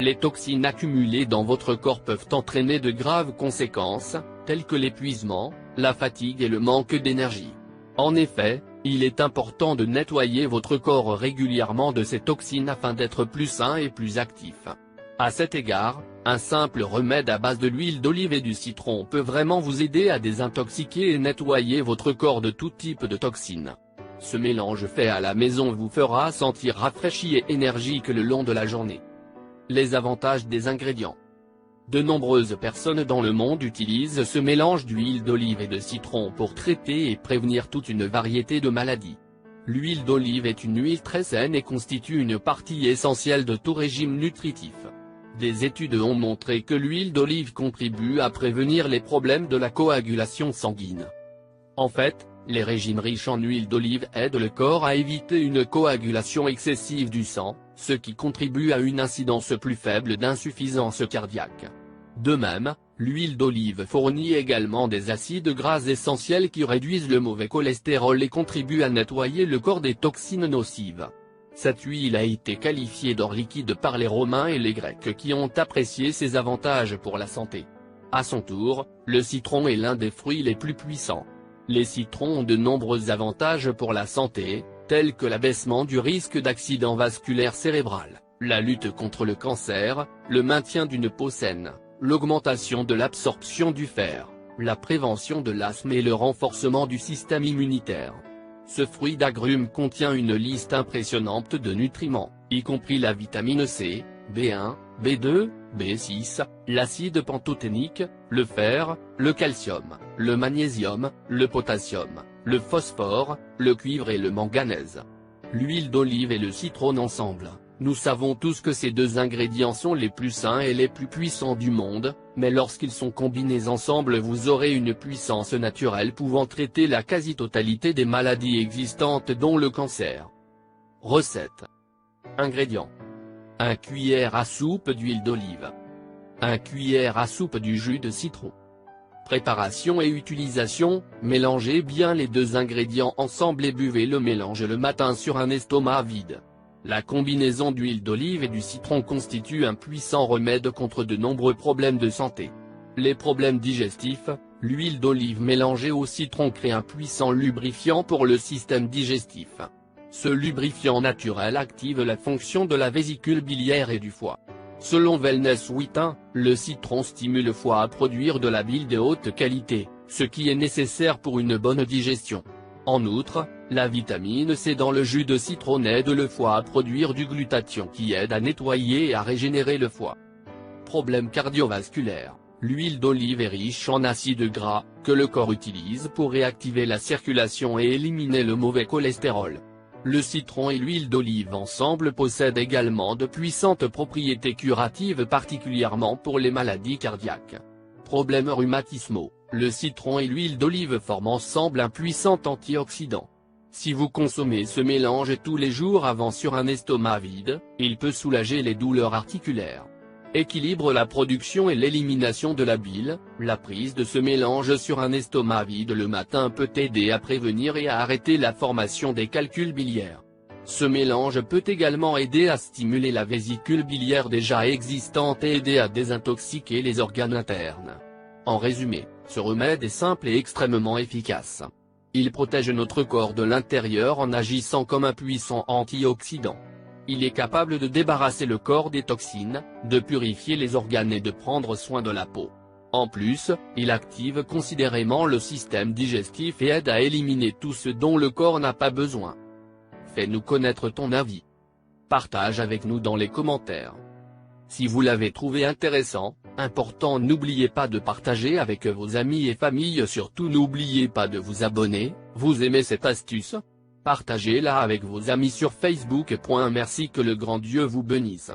Les toxines accumulées dans votre corps peuvent entraîner de graves conséquences, telles que l'épuisement, la fatigue et le manque d'énergie. En effet, il est important de nettoyer votre corps régulièrement de ces toxines afin d'être plus sain et plus actif. À cet égard, un simple remède à base de l'huile d'olive et du citron peut vraiment vous aider à désintoxiquer et nettoyer votre corps de tout type de toxines. Ce mélange fait à la maison vous fera sentir rafraîchi et énergique le long de la journée. Les avantages des ingrédients. De nombreuses personnes dans le monde utilisent ce mélange d'huile d'olive et de citron pour traiter et prévenir toute une variété de maladies. L'huile d'olive est une huile très saine et constitue une partie essentielle de tout régime nutritif. Des études ont montré que l'huile d'olive contribue à prévenir les problèmes de la coagulation sanguine. En fait, les régimes riches en huile d'olive aident le corps à éviter une coagulation excessive du sang, ce qui contribue à une incidence plus faible d'insuffisance cardiaque. De même, l'huile d'olive fournit également des acides gras essentiels qui réduisent le mauvais cholestérol et contribuent à nettoyer le corps des toxines nocives. Cette huile a été qualifiée d'or liquide par les Romains et les Grecs qui ont apprécié ses avantages pour la santé. À son tour, le citron est l'un des fruits les plus puissants. Les citrons ont de nombreux avantages pour la santé, tels que l'abaissement du risque d'accident vasculaire cérébral, la lutte contre le cancer, le maintien d'une peau saine, l'augmentation de l'absorption du fer, la prévention de l'asthme et le renforcement du système immunitaire. Ce fruit d'agrumes contient une liste impressionnante de nutriments, y compris la vitamine C, B1, B2, B6, l'acide pantothénique, le fer, le calcium, le magnésium, le potassium, le phosphore, le cuivre et le manganèse. L'huile d'olive et le citron ensemble. Nous savons tous que ces deux ingrédients sont les plus sains et les plus puissants du monde, mais lorsqu'ils sont combinés ensemble vous aurez une puissance naturelle pouvant traiter la quasi-totalité des maladies existantes dont le cancer. Recette. Ingrédients. 1 cuillère à soupe d'huile d'olive. 1 cuillère à soupe du jus de citron. Préparation et utilisation, mélangez bien les deux ingrédients ensemble et buvez le mélange le matin sur un estomac vide. La combinaison d'huile d'olive et du citron constitue un puissant remède contre de nombreux problèmes de santé. Les problèmes digestifs, l'huile d'olive mélangée au citron crée un puissant lubrifiant pour le système digestif. Ce lubrifiant naturel active la fonction de la vésicule biliaire et du foie. Selon Wellness 8.1, le citron stimule le foie à produire de la bile de haute qualité, ce qui est nécessaire pour une bonne digestion. En outre, la vitamine C dans le jus de citron aide le foie à produire du glutathion qui aide à nettoyer et à régénérer le foie. Problème cardiovasculaire. L'huile d'olive est riche en acides gras, que le corps utilise pour réactiver la circulation et éliminer le mauvais cholestérol. Le citron et l'huile d'olive ensemble possèdent également de puissantes propriétés curatives particulièrement pour les maladies cardiaques. Problèmes rhumatismaux. Le citron et l'huile d'olive forment ensemble un puissant antioxydant. Si vous consommez ce mélange tous les jours avant sur un estomac vide, il peut soulager les douleurs articulaires. Équilibre la production et l'élimination de la bile, la prise de ce mélange sur un estomac vide le matin peut aider à prévenir et à arrêter la formation des calculs biliaires. Ce mélange peut également aider à stimuler la vésicule biliaire déjà existante et aider à désintoxiquer les organes internes. En résumé, ce remède est simple et extrêmement efficace. Il protège notre corps de l'intérieur en agissant comme un puissant antioxydant. Il est capable de débarrasser le corps des toxines, de purifier les organes et de prendre soin de la peau. En plus, il active considérablement le système digestif et aide à éliminer tout ce dont le corps n'a pas besoin. Fais-nous connaître ton avis. Partage avec nous dans les commentaires. Si vous l'avez trouvé intéressant, important, n'oubliez pas de partager avec vos amis et familles. Surtout n'oubliez pas de vous abonner. Vous aimez cette astuce? Partagez-la avec vos amis sur Facebook. Merci, que le grand Dieu vous bénisse.